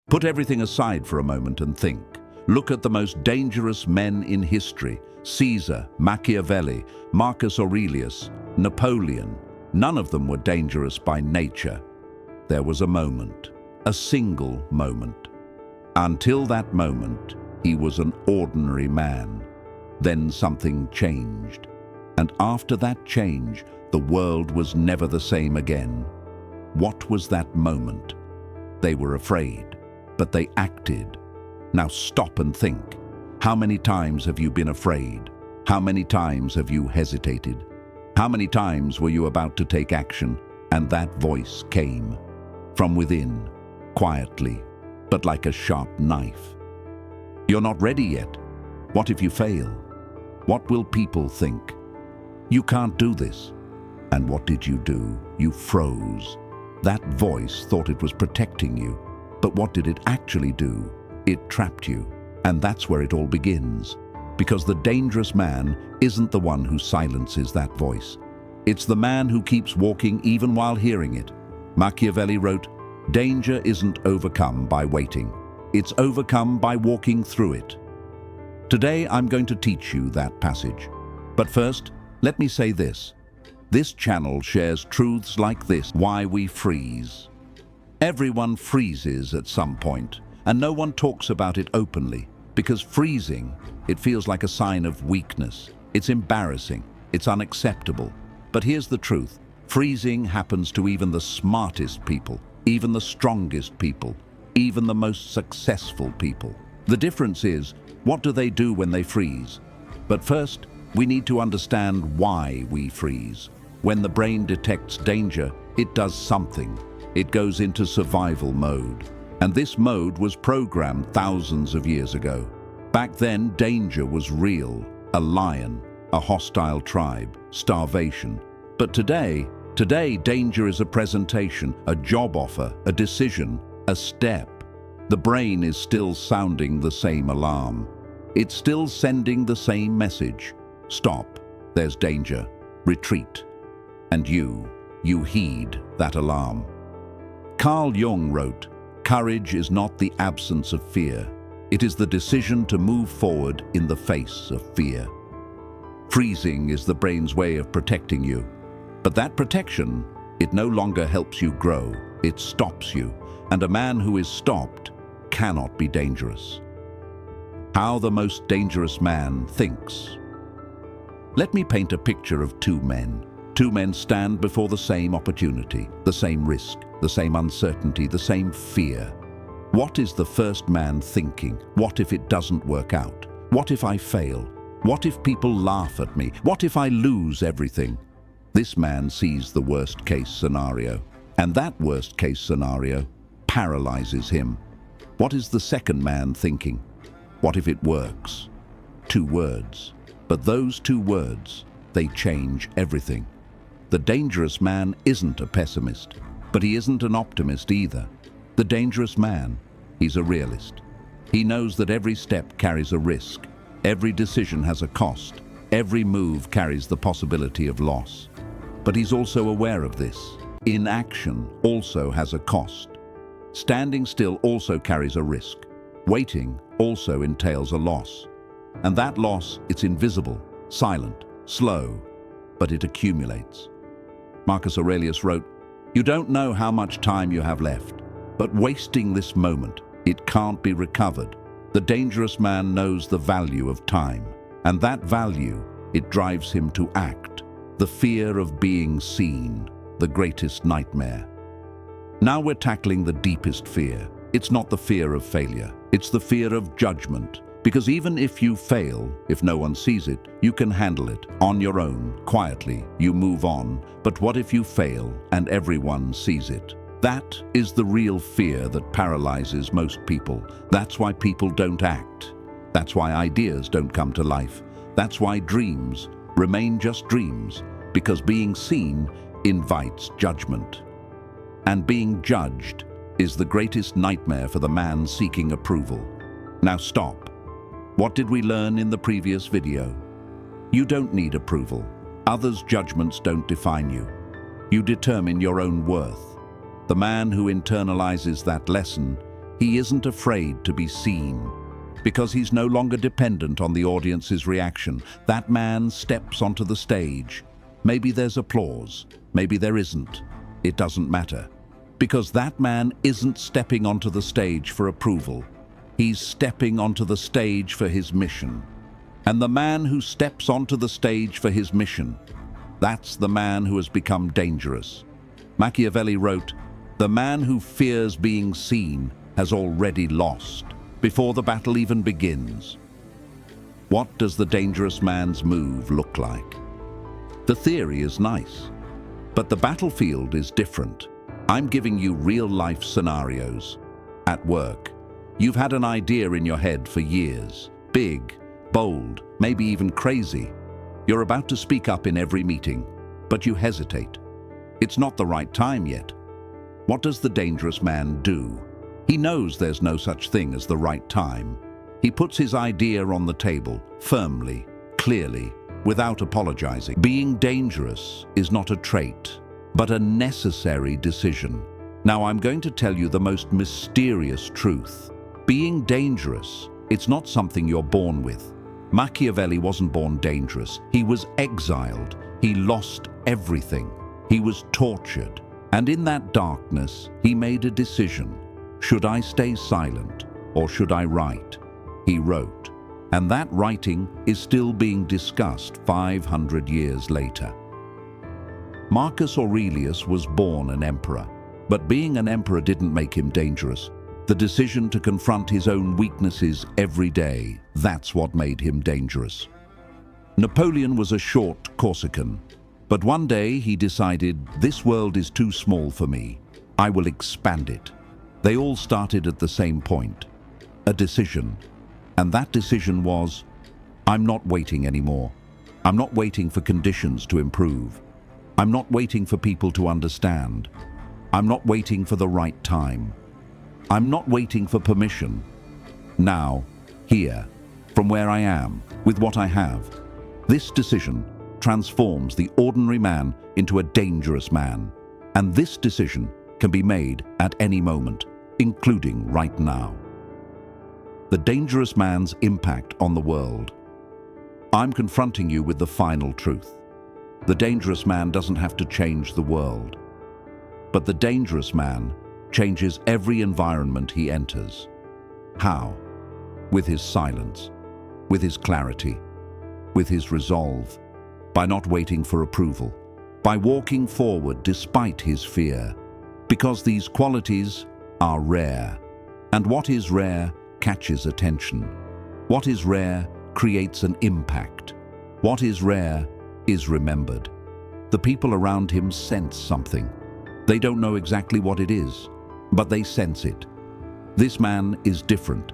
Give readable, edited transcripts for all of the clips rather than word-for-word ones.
Put everything aside for a moment and think. Look at the most dangerous men in history: Caesar, Machiavelli, Marcus Aurelius, Napoleon. None of them were dangerous by nature. There was a moment, a single moment. Until that moment, he was an ordinary man. Then something changed. And after that change, the world was never the same again. What was that moment? They were afraid, but they acted. Now stop and think. How many times have you been afraid? How many times have you hesitated? How many times were you about to take action, and that voice came from within, quietly, but like a sharp knife? You're not ready yet. What if you fail? What will people think? You can't do this. And what did you do? You froze. That voice thought it was protecting you, but what did it actually do? It trapped you. And that's where it all begins. Because the dangerous man isn't the one who silences that voice. It's the man who keeps walking even while hearing it. Machiavelli wrote, "Danger isn't overcome by waiting. It's overcome by walking through it." Today, I'm going to teach you that passage. But first, let me say this. This channel shares truths like this: why we freeze. Everyone freezes at some point, and no one talks about it openly, because freezing, it feels like a sign of weakness. It's embarrassing, it's unacceptable. But here's the truth. Freezing happens to even the smartest people, even the strongest people, even the most successful people. The difference is, what do they do when they freeze? But first, we need to understand why we freeze. When the brain detects danger, it does something. It goes into survival mode. And this mode was programmed thousands of years ago. Back then, danger was real. A lion, a hostile tribe, starvation. But today, danger is a presentation, a job offer, a decision, a step. The brain is still sounding the same alarm. It's still sending the same message. Stop, there's danger, retreat. And you heed that alarm. Carl Jung wrote, "Courage is not the absence of fear. It is the decision to move forward in the face of fear." Freezing is the brain's way of protecting you. But that protection, it no longer helps you grow. It stops you. And a man who is stopped cannot be dangerous. How the most dangerous man thinks. Let me paint a picture of two men. Two men stand before the same opportunity, the same risk, the same uncertainty, the same fear. What is the first man thinking? What if it doesn't work out? What if I fail? What if people laugh at me? What if I lose everything? This man sees the worst-case scenario, and that worst-case scenario paralyzes him. What is the second man thinking? What if it works? Two words. But those two words, they change everything. The dangerous man isn't a pessimist, but he isn't an optimist either. The dangerous man, he's a realist. He knows that every step carries a risk. Every decision has a cost. Every move carries the possibility of loss. But he's also aware of this. Inaction also has a cost. Standing still also carries a risk. Waiting also entails a loss. And that loss, it's invisible, silent, slow, but it accumulates. Marcus Aurelius wrote, "You don't know how much time you have left, but wasting this moment, it can't be recovered." The dangerous man knows the value of time, and that value, it drives him to act. The fear of being seen, the greatest nightmare. Now we're tackling the deepest fear. It's not the fear of failure, it's the fear of judgment. Because even if you fail, if no one sees it, you can handle it on your own, quietly, you move on. But what if you fail and everyone sees it? That is the real fear that paralyzes most people. That's why people don't act. That's why ideas don't come to life. That's why dreams remain just dreams, because being seen invites judgment. And being judged is the greatest nightmare for the man seeking approval. Now stop. What did we learn in the previous video? You don't need approval. Others' judgments don't define you. You determine your own worth. The man who internalizes that lesson, He isn't afraid to be seen, because he's no longer dependent on the audience's reaction. That man steps onto the stage. Maybe there's applause, maybe there isn't. It doesn't matter, because that man isn't stepping onto the stage for approval. He's stepping onto the stage for his mission. And the man who steps onto the stage for his mission, that's the man who has become dangerous. Machiavelli wrote, "The man who fears being seen has already lost before the battle even begins." What does the dangerous man's move look like? The theory is nice, but the battlefield is different. I'm giving you real-life scenarios. At work, you've had an idea in your head for years. Big, bold, maybe even crazy. You're about to speak up in every meeting, but you hesitate. It's not the right time yet. What does the dangerous man do? He knows there's no such thing as the right time. He puts his idea on the table, firmly, clearly, without apologizing. Being dangerous is not a trait, but a necessary decision. Now I'm going to tell you the most mysterious truth. Being dangerous, it's not something you're born with. Machiavelli wasn't born dangerous. He was exiled. He lost everything. He was tortured. And in that darkness, he made a decision. Should I stay silent or should I write? He wrote. And that writing is still being discussed 500 years later. Marcus Aurelius was born an emperor, but being an emperor didn't make him dangerous. The decision to confront his own weaknesses every day, that's what made him dangerous. Napoleon was a short Corsican, but one day he decided, this world is too small for me. I will expand it. They all started at the same point, a decision. And that decision was, I'm not waiting anymore. I'm not waiting for conditions to improve. I'm not waiting for people to understand. I'm not waiting for the right time. I'm not waiting for permission. Now, here, from where I am, with what I have, this decision transforms the ordinary man into a dangerous man. And this decision can be made at any moment, including right now. The dangerous man's impact on the world. I'm confronting you with the final truth. The dangerous man doesn't have to change the world, but the dangerous man changes every environment he enters. How? With his silence, with his clarity, with his resolve, by not waiting for approval, by walking forward despite his fear, because these qualities are rare, and what is rare catches attention. What is rare creates an impact. What is rare is remembered. The people around him sense something. They don't know exactly what it is, but they sense it. This man is different.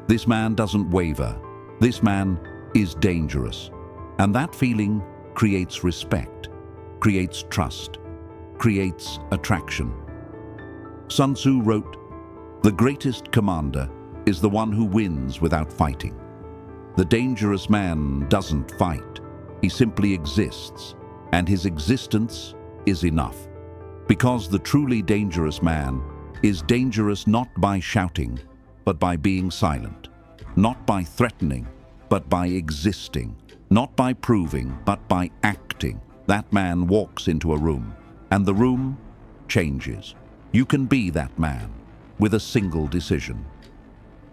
This man doesn't waver. This man is dangerous. And that feeling creates respect, creates trust, creates attraction. Sun Tzu wrote, "The greatest commander is the one who wins without fighting." The dangerous man doesn't fight. He simply exists, and his existence is enough. Because the truly dangerous man is dangerous not by shouting, but by being silent, not by threatening, but by existing, not by proving, but by acting. That man walks into a room, and the room changes. You can be that man with a single decision.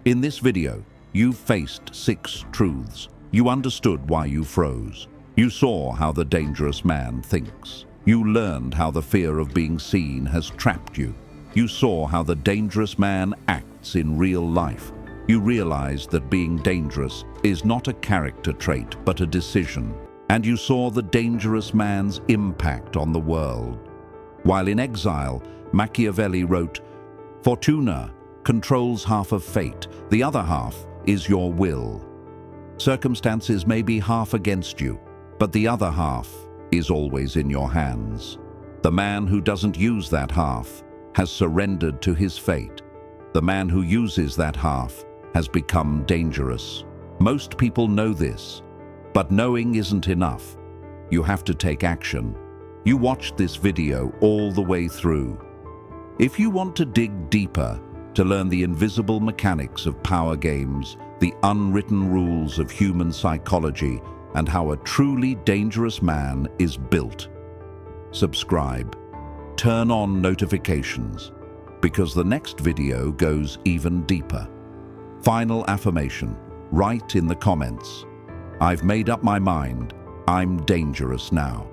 In this video, you've faced 6 truths. You understood why you froze. You saw how the dangerous man thinks. You learned how the fear of being seen has trapped you. You saw how the dangerous man acts in real life. You realized that being dangerous is not a character trait, but a decision. And you saw the dangerous man's impact on the world. While in exile, Machiavelli wrote, "Fortuna controls half of fate. The other half is your will. Circumstances may be half against you, but the other half is always in your hands. The man who doesn't use that half has surrendered to his fate. The man who uses that half has become dangerous." Most people know this, but knowing isn't enough. You have to take action. You watched this video all the way through. If you want to dig deeper, to learn the invisible mechanics of power games, the unwritten rules of human psychology, and how a truly dangerous man is built. Subscribe. Turn on notifications, because the next video goes even deeper. Final affirmation. Write in the comments. I've made up my mind. I'm dangerous now.